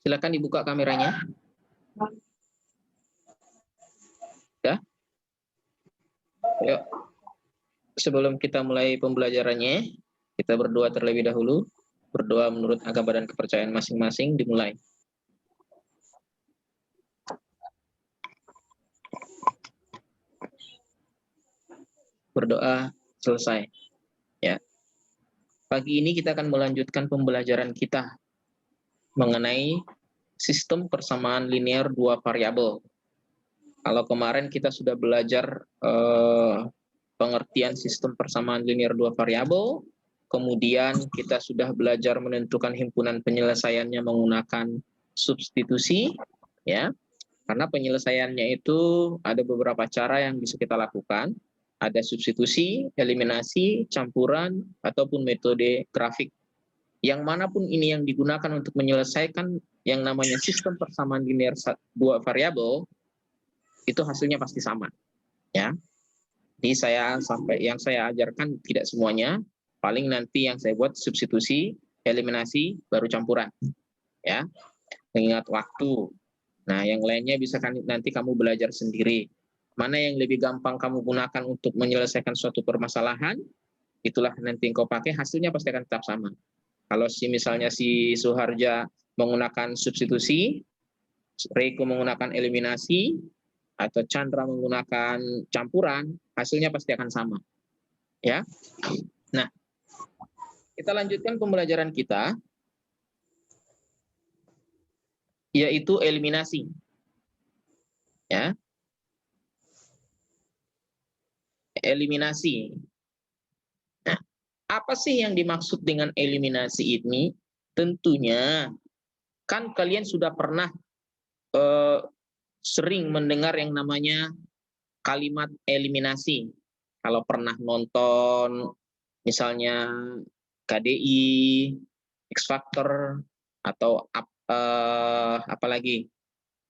Silakan dibuka kameranya. Ya. Yuk. Sebelum kita mulai pembelajarannya, kita berdoa terlebih dahulu. Berdoa menurut agama dan kepercayaan masing-masing, dimulai. Berdoa selesai. Ya. Pagi ini kita akan melanjutkan pembelajaran kita mengenai sistem persamaan linear dua variabel. Kalau kemarin kita sudah belajar pengertian sistem persamaan linear dua variabel, kemudian kita sudah belajar menentukan himpunan penyelesaiannya menggunakan substitusi, ya. Karena penyelesaiannya itu ada beberapa cara yang bisa kita lakukan. Ada substitusi, eliminasi, campuran, ataupun metode grafik. Yang manapun ini yang digunakan untuk menyelesaikan yang namanya sistem persamaan linear dua variabel, itu hasilnya pasti sama. Ya. Jadi yang saya ajarkan tidak semuanya, paling nanti yang saya buat substitusi, eliminasi, baru campuran. Ya. Mengingat waktu. Nah, yang lainnya bisa nanti kamu belajar sendiri. Mana yang lebih gampang kamu gunakan untuk menyelesaikan suatu permasalahan, itulah nanti yang kau pakai, hasilnya pasti akan tetap sama. Kalau misalnya si Suharja menggunakan substitusi, Reiko menggunakan eliminasi, atau Chandra menggunakan campuran, hasilnya pasti akan sama. Ya. Nah, kita lanjutkan pembelajaran kita, yaitu eliminasi. Ya. Eliminasi. Nah, apa sih yang dimaksud dengan eliminasi ini? Tentunya kan kalian sudah pernah sering mendengar yang namanya kalimat eliminasi. Kalau pernah nonton misalnya KDI, X Factor, atau apalagi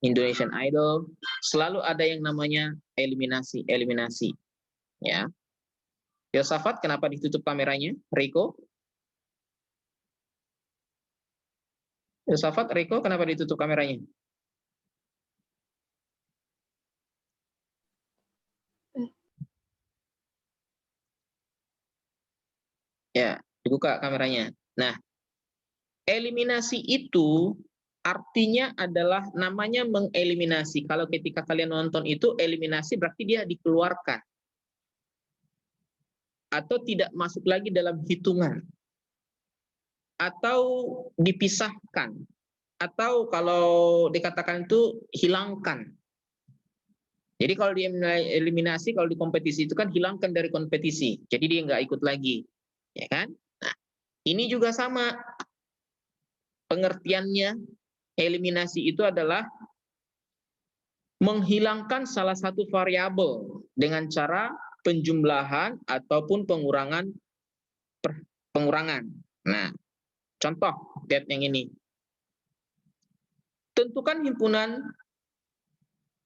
Indonesian Idol, selalu ada yang namanya eliminasi. Ya. Yosafat, kenapa ditutup kameranya? Riko? Yosafat, Riko, kenapa ditutup kameranya? Ya, dibuka kameranya. Nah, eliminasi itu artinya adalah namanya mengeliminasi. Kalau ketika kalian nonton itu, eliminasi berarti dia dikeluarkan. Atau tidak masuk lagi dalam hitungan. Atau dipisahkan. Atau kalau dikatakan itu hilangkan. Jadi kalau dia eliminasi, kalau di kompetisi itu kan hilangkan dari kompetisi. Jadi dia nggak ikut lagi. Ya kan? Nah, ini juga sama. Pengertiannya, eliminasi itu adalah menghilangkan salah satu variabel dengan cara penjumlahan ataupun pengurangan. Nah, contoh, lihat yang ini. Tentukan himpunan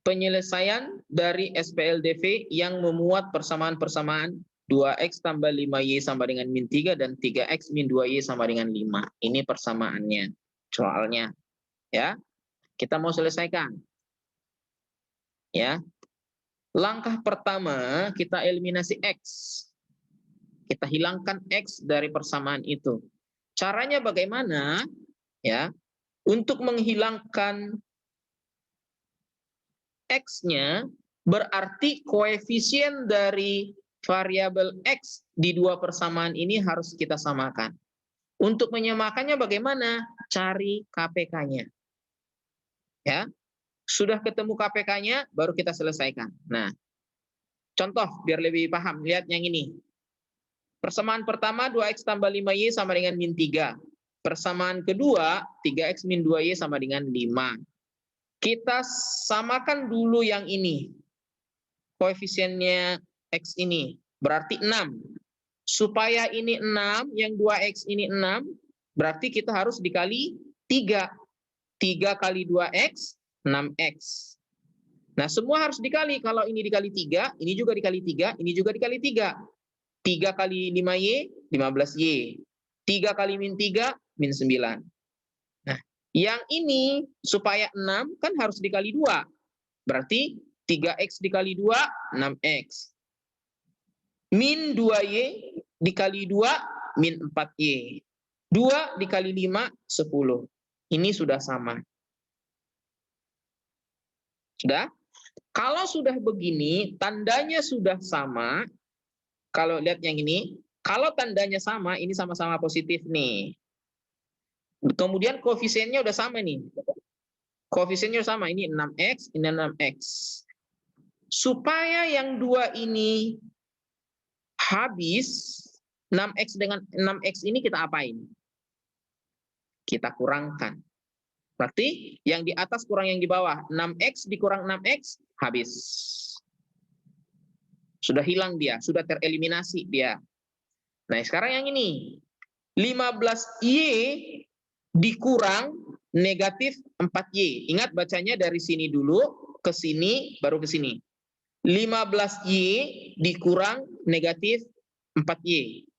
penyelesaian dari SPLDV yang memuat persamaan-persamaan 2x tambah 5y sama dengan min 3 dan 3x min 2y sama dengan 5. Ini persamaannya, soalnya. Ya, kita mau selesaikan. Ya. Langkah pertama, kita eliminasi x. Kita hilangkan x dari persamaan itu. Caranya bagaimana? Ya. Untuk menghilangkan x-nya, berarti koefisien dari variabel x di dua persamaan ini harus kita samakan. Untuk menyamakannya bagaimana? Cari KPK-nya. Ya. Sudah ketemu KPK-nya, baru kita selesaikan. Nah, contoh biar lebih paham, lihat yang ini. Persamaan pertama 2x tambah 5y sama dengan min 3. Persamaan kedua 3x min 2y sama dengan 5. Kita samakan dulu yang ini. Koefisiennya x ini berarti 6. Supaya ini 6, yang 2x ini 6, berarti kita harus dikali 3. 3 kali 2x, 6x. Nah, semua harus dikali. Kalau ini dikali 3, ini juga dikali 3, ini juga dikali 3. 3 kali 5y, 15y. 3 kali min 3, min 9. Nah, Yang ini supaya 6 kan harus dikali 2. Berarti 3x dikali 2, 6x. Min 2y dikali 2, min 4y. 2 dikali 5, 10. Ini sudah sama. Sudah? Kalau sudah begini, tandanya sudah sama. Kalau lihat yang ini, kalau tandanya sama, ini sama-sama positif nih. Kemudian koefisiennya udah sama nih. Koefisiennya sama, ini 6x, ini 6x. Supaya yang dua ini habis, 6x dengan 6x ini kita apain? Kita kurangkan. Berarti yang di atas kurang yang di bawah. 6x dikurang 6x, habis. Sudah hilang dia, sudah tereliminasi dia. Nah, sekarang yang ini. 15y dikurang negatif 4y. Ingat bacanya dari sini dulu, ke sini, baru ke sini. 15y dikurang negatif 4y.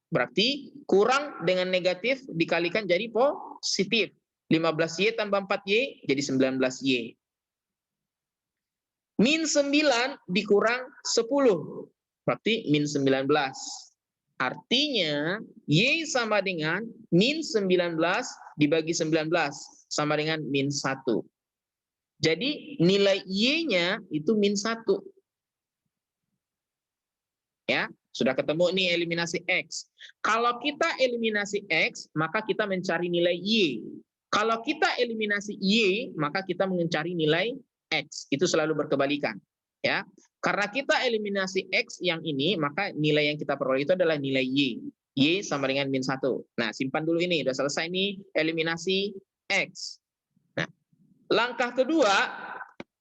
Berarti kurang dengan negatif dikalikan jadi positif. 15y tambah 4y jadi 19y. Min 9 dikurang 10. Berarti min 19. Artinya y sama dengan min 19 dibagi 19 sama dengan min 1. Jadi nilai y-nya itu min 1. Ya, sudah ketemu nih eliminasi x. Kalau kita eliminasi x, maka kita mencari nilai y. Kalau kita eliminasi y, maka kita mencari nilai x. Itu selalu berkebalikan. Ya, karena kita eliminasi x yang ini, maka nilai yang kita peroleh itu adalah nilai y. Y sama dengan min 1. Nah, simpan dulu ini. Udah selesai nih eliminasi x. Nah, langkah kedua,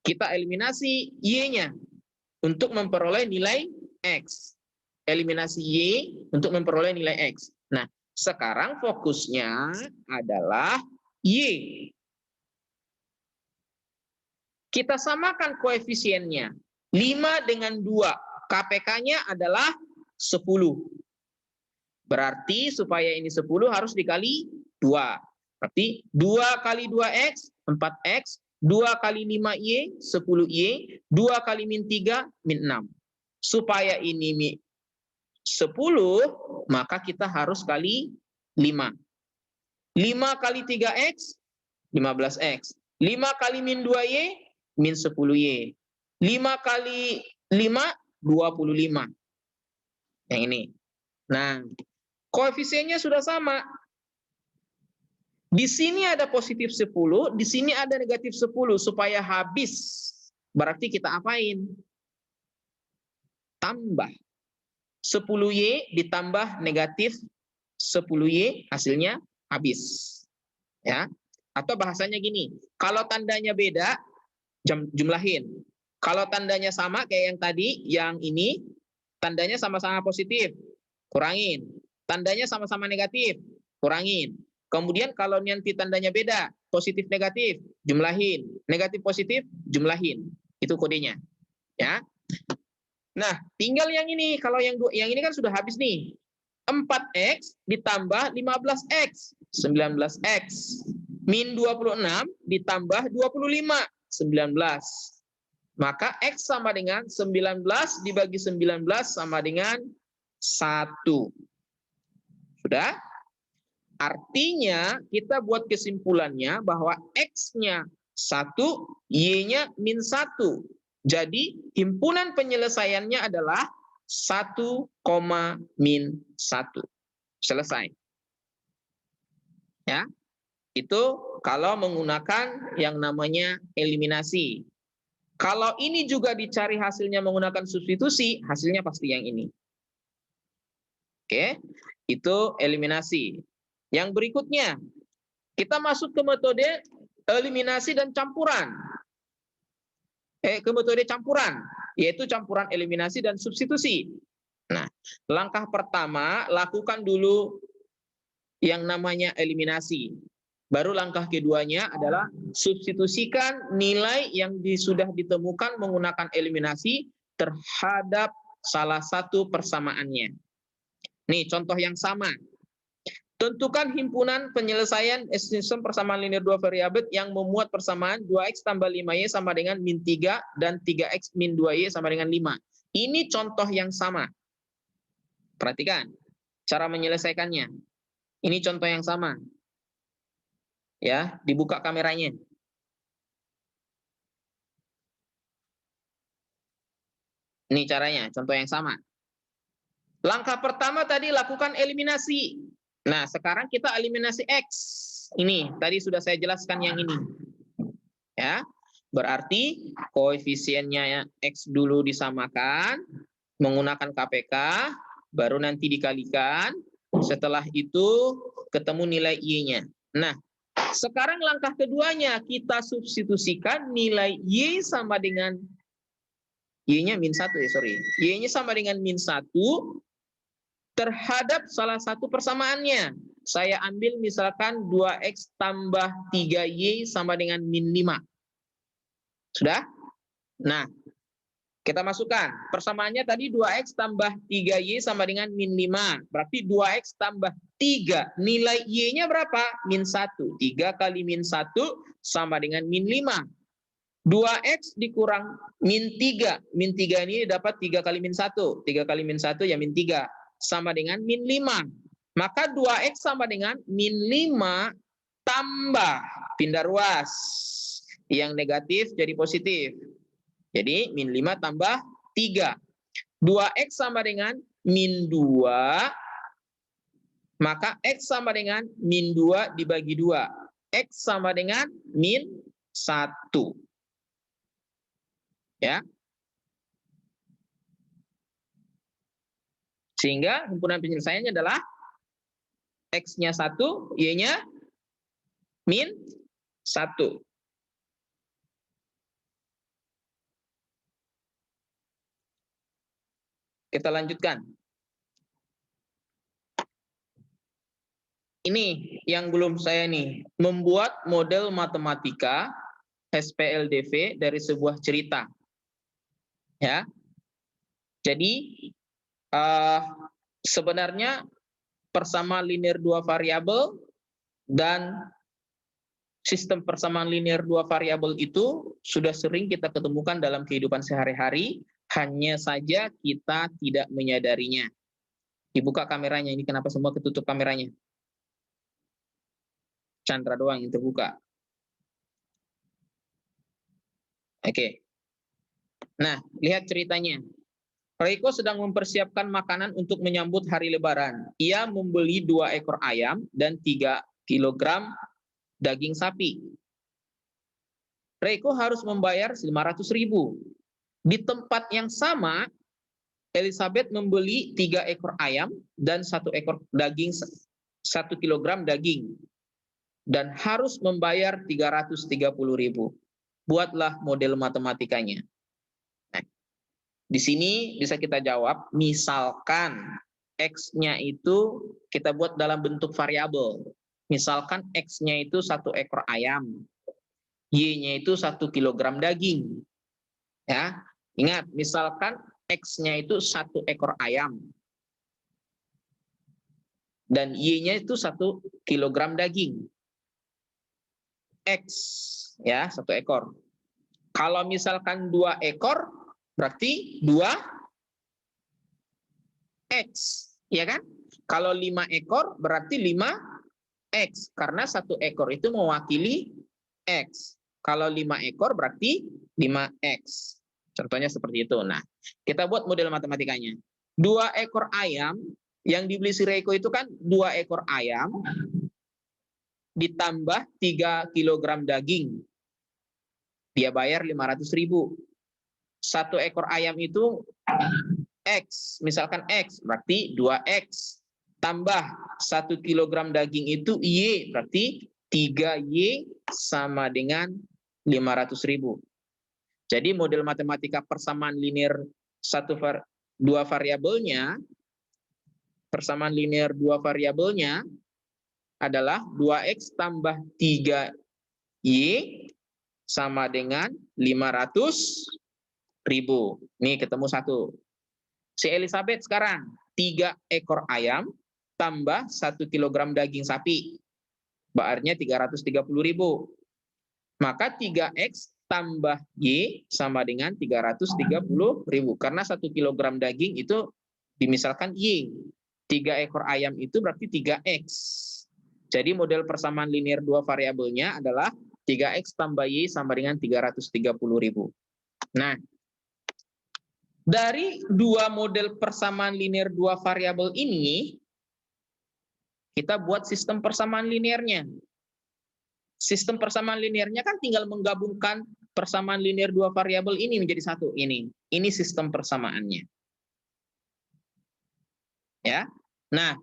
kita eliminasi y-nya untuk memperoleh nilai x. Eliminasi y untuk memperoleh nilai x. Nah, sekarang fokusnya adalah y. Kita samakan koefisiennya. 5 dengan 2. KPK-nya adalah 10. Berarti supaya ini 10 harus dikali 2. Berarti 2 kali 2x, 4x. 2 kali 5y, 10y. 2 kali min 3, min 6. Supaya ini 10, maka kita harus kali 5. 5 kali 3x, 15x. 5 kali min 2y, min 10y. 5 kali 5, 25. Yang ini. Nah, koefisiennya sudah sama. Di sini ada positif 10, di sini ada negatif 10. Supaya habis, berarti kita apain? Tambah. 10y ditambah negatif 10y, hasilnya habis. Ya. Atau bahasanya gini, kalau tandanya beda, jumlahin. Kalau tandanya sama kayak yang tadi, yang ini tandanya sama-sama positif, kurangin. Tandanya sama-sama negatif, kurangin. Kemudian kalau nanti tandanya beda, positif negatif, jumlahin. Negatif positif, jumlahin. Itu kodenya. Ya. Nah, tinggal yang ini. Kalau yang ini kan sudah habis nih. 4x ditambah 15x, 19x. Min 26 ditambah 25, 19. Maka x sama dengan 19 dibagi 19 sama dengan 1. Sudah? Artinya kita buat kesimpulannya bahwa x-nya 1, y-nya min 1. Jadi himpunan penyelesaiannya adalah 1, min 1. Selesai. Ya. Itu kalau menggunakan yang namanya eliminasi. Kalau ini juga dicari hasilnya menggunakan substitusi, hasilnya pasti yang ini. Oke, itu eliminasi. Yang berikutnya, kita masuk ke metode eliminasi dan campuran. Ke metode campuran, yaitu campuran eliminasi dan substitusi. Nah, langkah pertama, lakukan dulu yang namanya eliminasi. Baru langkah keduanya adalah substitusikan nilai yang sudah ditemukan menggunakan eliminasi terhadap salah satu persamaannya. Nih, contoh yang sama. Tentukan himpunan penyelesaian sistem persamaan linear dua variabel yang memuat persamaan 2x tambah 5y sama dengan min 3 dan 3x min 2y sama dengan 5. Ini contoh yang sama. Perhatikan cara menyelesaikannya. Ini contoh yang sama. Ya, dibuka kameranya. Ini caranya, contoh yang sama. Langkah pertama tadi lakukan eliminasi. Nah, sekarang kita eliminasi X. Ini, tadi sudah saya jelaskan yang ini. Ya, berarti koefisiennya X dulu disamakan, menggunakan KPK, baru nanti dikalikan, setelah itu ketemu nilai Y-nya. Nah, sekarang langkah keduanya, kita substitusikan nilai Y sama dengan, Y-nya min 1 ya, sorry. Y-nya sama dengan min 1, terhadap salah satu persamaannya. Saya ambil misalkan 2x tambah 3y sama dengan min 5. Sudah? Nah, kita masukkan. Persamaannya tadi 2x tambah 3y sama dengan min 5. Berarti 2x tambah 3. Nilai y-nya berapa? Min 1. 3 kali min 1 sama dengan min 5. 2x dikurang min 3. Min 3 ini dapat 3 kali min 1. 3 kali min 1 ya min 3. Sama dengan min 5. Maka 2x sama dengan min 5 tambah pindah ruas. Yang negatif jadi positif. Jadi min 5 tambah 3. 2x sama dengan min 2. Maka x sama dengan min 2 dibagi 2. X sama dengan min 1. Ya. Sehingga himpunan penyelesaiannya adalah X-nya 1, Y-nya min 1. Kita lanjutkan. Ini yang belum saya nih, membuat model matematika SPLDV dari sebuah cerita. Ya. Jadi sebenarnya persamaan linear dua variabel dan sistem persamaan linear dua variabel itu sudah sering kita ketemukan dalam kehidupan sehari-hari, hanya saja kita tidak menyadarinya. Dibuka kameranya, ini kenapa semua ketutup kameranya? Chandra doang yang terbuka. Oke. Nah, lihat ceritanya. Reiko sedang mempersiapkan makanan untuk menyambut hari Lebaran. Ia membeli 2 ekor ayam dan 3 kilogram daging sapi. Reiko harus membayar 500.000. Di tempat yang sama, Elizabeth membeli 3 ekor ayam dan 1 ekor daging, 1 kilogram daging, dan harus membayar 330.000. Buatlah model matematikanya. Di sini bisa kita jawab, misalkan X-nya itu kita buat dalam bentuk variabel. Misalkan X-nya itu 1 ekor ayam, Y-nya itu 1 kilogram daging. Ya, ingat, misalkan X-nya itu 1 ekor ayam, dan Y-nya itu 1 kilogram daging. X, ya, 1 ekor. Kalau misalkan 2 ekor, berarti 2x, ya kan? Kalau 5 ekor berarti 5x, karena 1 ekor itu mewakili x. Kalau 5 ekor berarti 5x. Contohnya seperti itu. Nah, kita buat model matematikanya. 2 ekor ayam yang dibeli si Reiko itu kan 2 ekor ayam ditambah 3 kilogram daging. Dia bayar 500.000. 1 ekor ayam itu X, misalkan X, berarti 2X. Tambah 1 kilogram daging itu Y, berarti 3Y sama dengan 500.000. Jadi model matematika persamaan linear 2 variabelnya, persamaan linear 2 variabelnya adalah 2X tambah 3Y sama dengan 500.000. Nih ketemu 1. Si Elizabeth sekarang 3 ekor ayam tambah 1 kilogram daging sapi. Baarnya 330.000. Maka 3X tambah Y sama dengan 330.000. Karena 1 kilogram daging itu dimisalkan Y. 3 ekor ayam itu berarti 3X. Jadi model persamaan linear dua variabelnya adalah 3X tambah Y sama dengan 330.000. Nah, dari dua model persamaan linear dua variabel ini, kita buat sistem persamaan linearnya. Sistem persamaan linearnya kan tinggal menggabungkan persamaan linear dua variabel ini menjadi satu. Ini sistem persamaannya. Ya. Nah,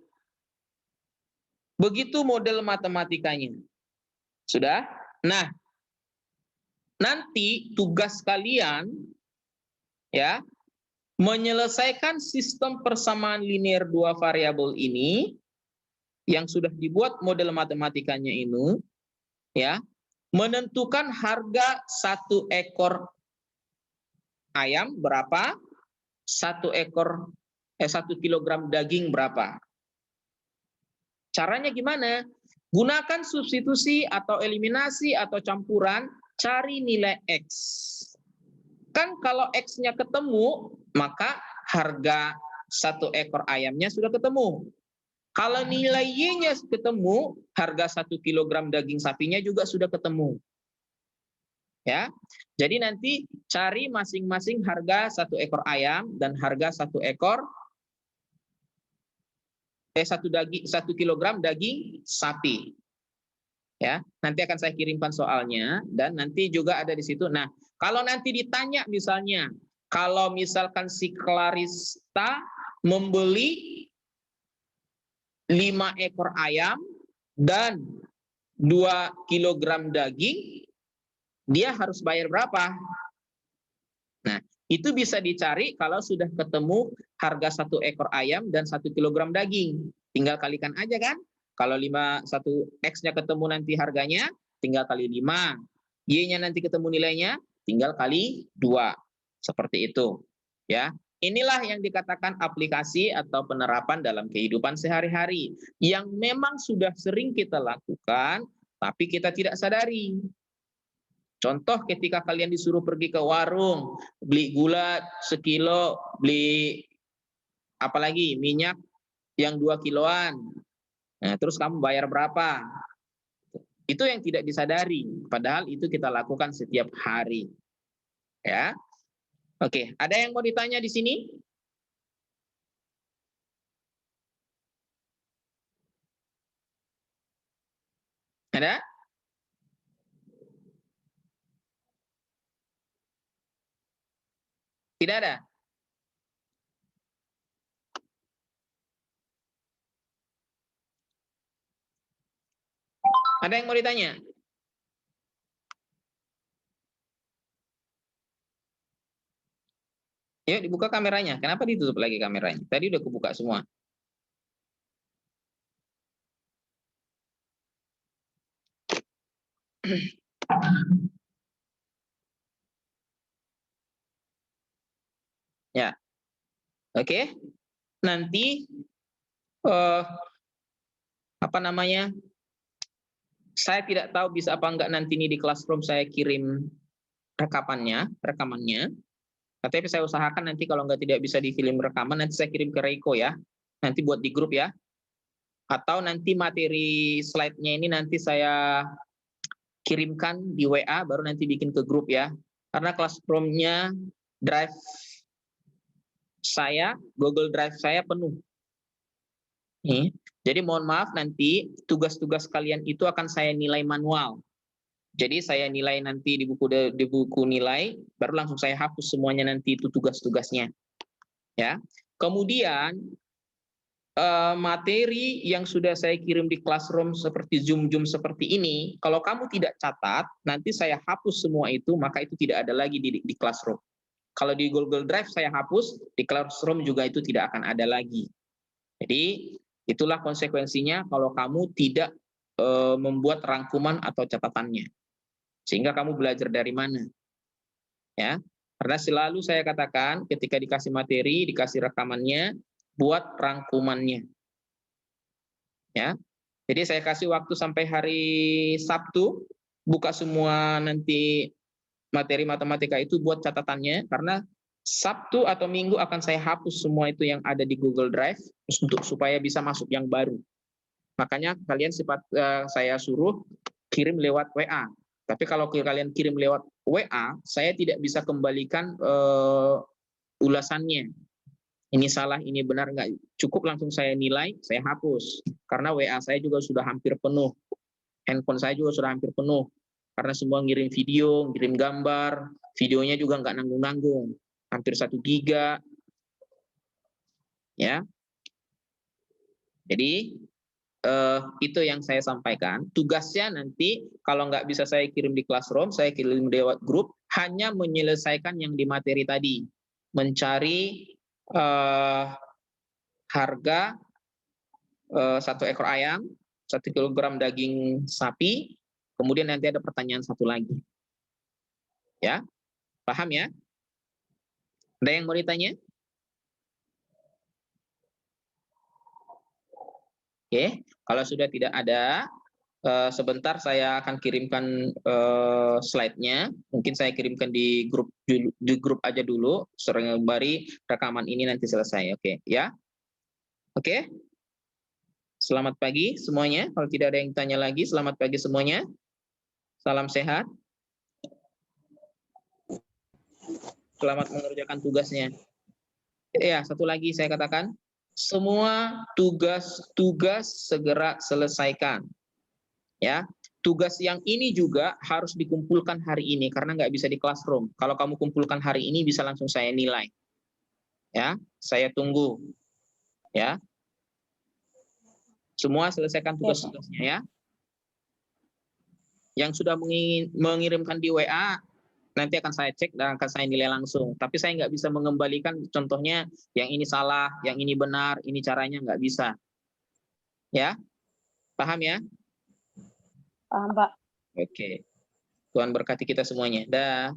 begitu model matematikanya. Sudah? Nah, nanti tugas kalian ya menyelesaikan sistem persamaan linear dua variabel ini yang sudah dibuat model matematikanya ini ya, menentukan harga 1 ekor ayam berapa, 1 kilogram daging berapa. Caranya gimana? Gunakan substitusi atau eliminasi atau campuran, cari nilai X. Kan kalau X-nya ketemu, maka harga 1 ekor ayamnya sudah ketemu. Kalau nilai Y-nya ketemu, harga 1 kilogram daging sapinya juga sudah ketemu. Ya, jadi nanti cari masing-masing harga 1 ekor ayam dan harga 1 kilogram daging sapi. Ya, nanti akan saya kirimkan soalnya dan nanti juga ada di situ. Nah, kalau nanti ditanya misalnya, kalau misalkan si Clarista membeli 5 ekor ayam dan 2 kilogram daging, dia harus bayar berapa? Nah, itu bisa dicari kalau sudah ketemu harga 1 ekor ayam dan 1 kilogram daging. Tinggal kalikan aja kan? Kalau 1 X-nya ketemu nanti harganya, tinggal kali 5. Y-nya nanti ketemu nilainya, tinggal kali 2. Seperti itu. Ya. Inilah yang dikatakan aplikasi atau penerapan dalam kehidupan sehari-hari. Yang memang sudah sering kita lakukan, tapi kita tidak sadari. Contoh ketika kalian disuruh pergi ke warung, beli gula sekilo, beli apalagi minyak yang 2 kiloan. Nah, terus kamu bayar berapa? Itu yang tidak disadari, padahal itu kita lakukan setiap hari. Ya. Oke, ada yang mau ditanya di sini? Ada? Tidak ada? Ada yang mau ditanya? Yuk dibuka kameranya. Kenapa ditutup lagi kameranya? Tadi udah kebuka semua. Ya. Oke. Nanti apa namanya? Saya tidak tahu bisa apa enggak nanti ini di Classroom saya kirim rekamannya. Tapi saya usahakan nanti kalau enggak tidak bisa di film rekaman, nanti saya kirim ke Reiko ya. Nanti buat di grup ya. Atau nanti materi slide-nya ini nanti saya kirimkan di WA, baru nanti bikin ke grup ya. Karena Classroom-nya drive saya, Google Drive saya penuh. Nih. Jadi mohon maaf nanti tugas-tugas kalian itu akan saya nilai manual. Jadi saya nilai nanti di buku nilai, baru langsung saya hapus semuanya nanti itu tugas-tugasnya. Ya. Kemudian materi yang sudah saya kirim di Classroom seperti Zoom seperti ini, kalau kamu tidak catat, nanti saya hapus semua itu, maka itu tidak ada lagi di Classroom. Kalau di Google Drive saya hapus, di Classroom juga itu tidak akan ada lagi. Jadi itulah konsekuensinya kalau kamu tidak membuat rangkuman atau catatannya. Sehingga kamu belajar dari mana? Ya. Karena selalu saya katakan ketika dikasih materi, dikasih rekamannya, buat rangkumannya. Ya. Jadi saya kasih waktu sampai hari Sabtu, buka semua nanti materi matematika itu buat catatannya, karena Sabtu atau Minggu akan saya hapus semua itu yang ada di Google Drive untuk supaya bisa masuk yang baru. Makanya kalian saya suruh kirim lewat WA. Tapi kalau kalian kirim lewat WA, saya tidak bisa kembalikan ulasannya. Ini salah, ini benar, nggak cukup langsung saya nilai, saya hapus. Karena WA saya juga sudah hampir penuh. Handphone saya juga sudah hampir penuh. Karena semua ngirim video, ngirim gambar, videonya juga nggak nanggung-nanggung. Hampir 1 giga. Ya. Jadi, itu yang saya sampaikan. Tugasnya nanti, kalau nggak bisa saya kirim di Classroom, saya kirim lewat grup, hanya menyelesaikan yang di materi tadi. Mencari harga 1 ekor ayam, 1 kilogram daging sapi, kemudian nanti ada pertanyaan satu lagi. Ya, paham ya? Ada yang mau ditanya? Oke, kalau sudah tidak ada, sebentar saya akan kirimkan slide-nya. Mungkin saya kirimkan di grup aja dulu, sembari rekaman ini nanti selesai. Oke, ya? Oke? Selamat pagi semuanya. Kalau tidak ada yang tanya lagi, selamat pagi semuanya. Salam sehat. Selamat mengerjakan tugasnya. Ya, satu lagi saya katakan, semua tugas-tugas segera selesaikan. Ya, tugas yang ini juga harus dikumpulkan hari ini karena nggak bisa di Classroom. Kalau kamu kumpulkan hari ini bisa langsung saya nilai. Ya, saya tunggu. Ya, semua selesaikan tugas-tugasnya ya. Yang sudah mengirimkan di WA nanti akan saya cek dan akan saya nilai langsung. Tapi saya nggak bisa mengembalikan contohnya yang ini salah, yang ini benar, ini caranya nggak bisa. Ya, paham ya? Paham, Pak. Oke. Tuhan berkati kita semuanya. Dah.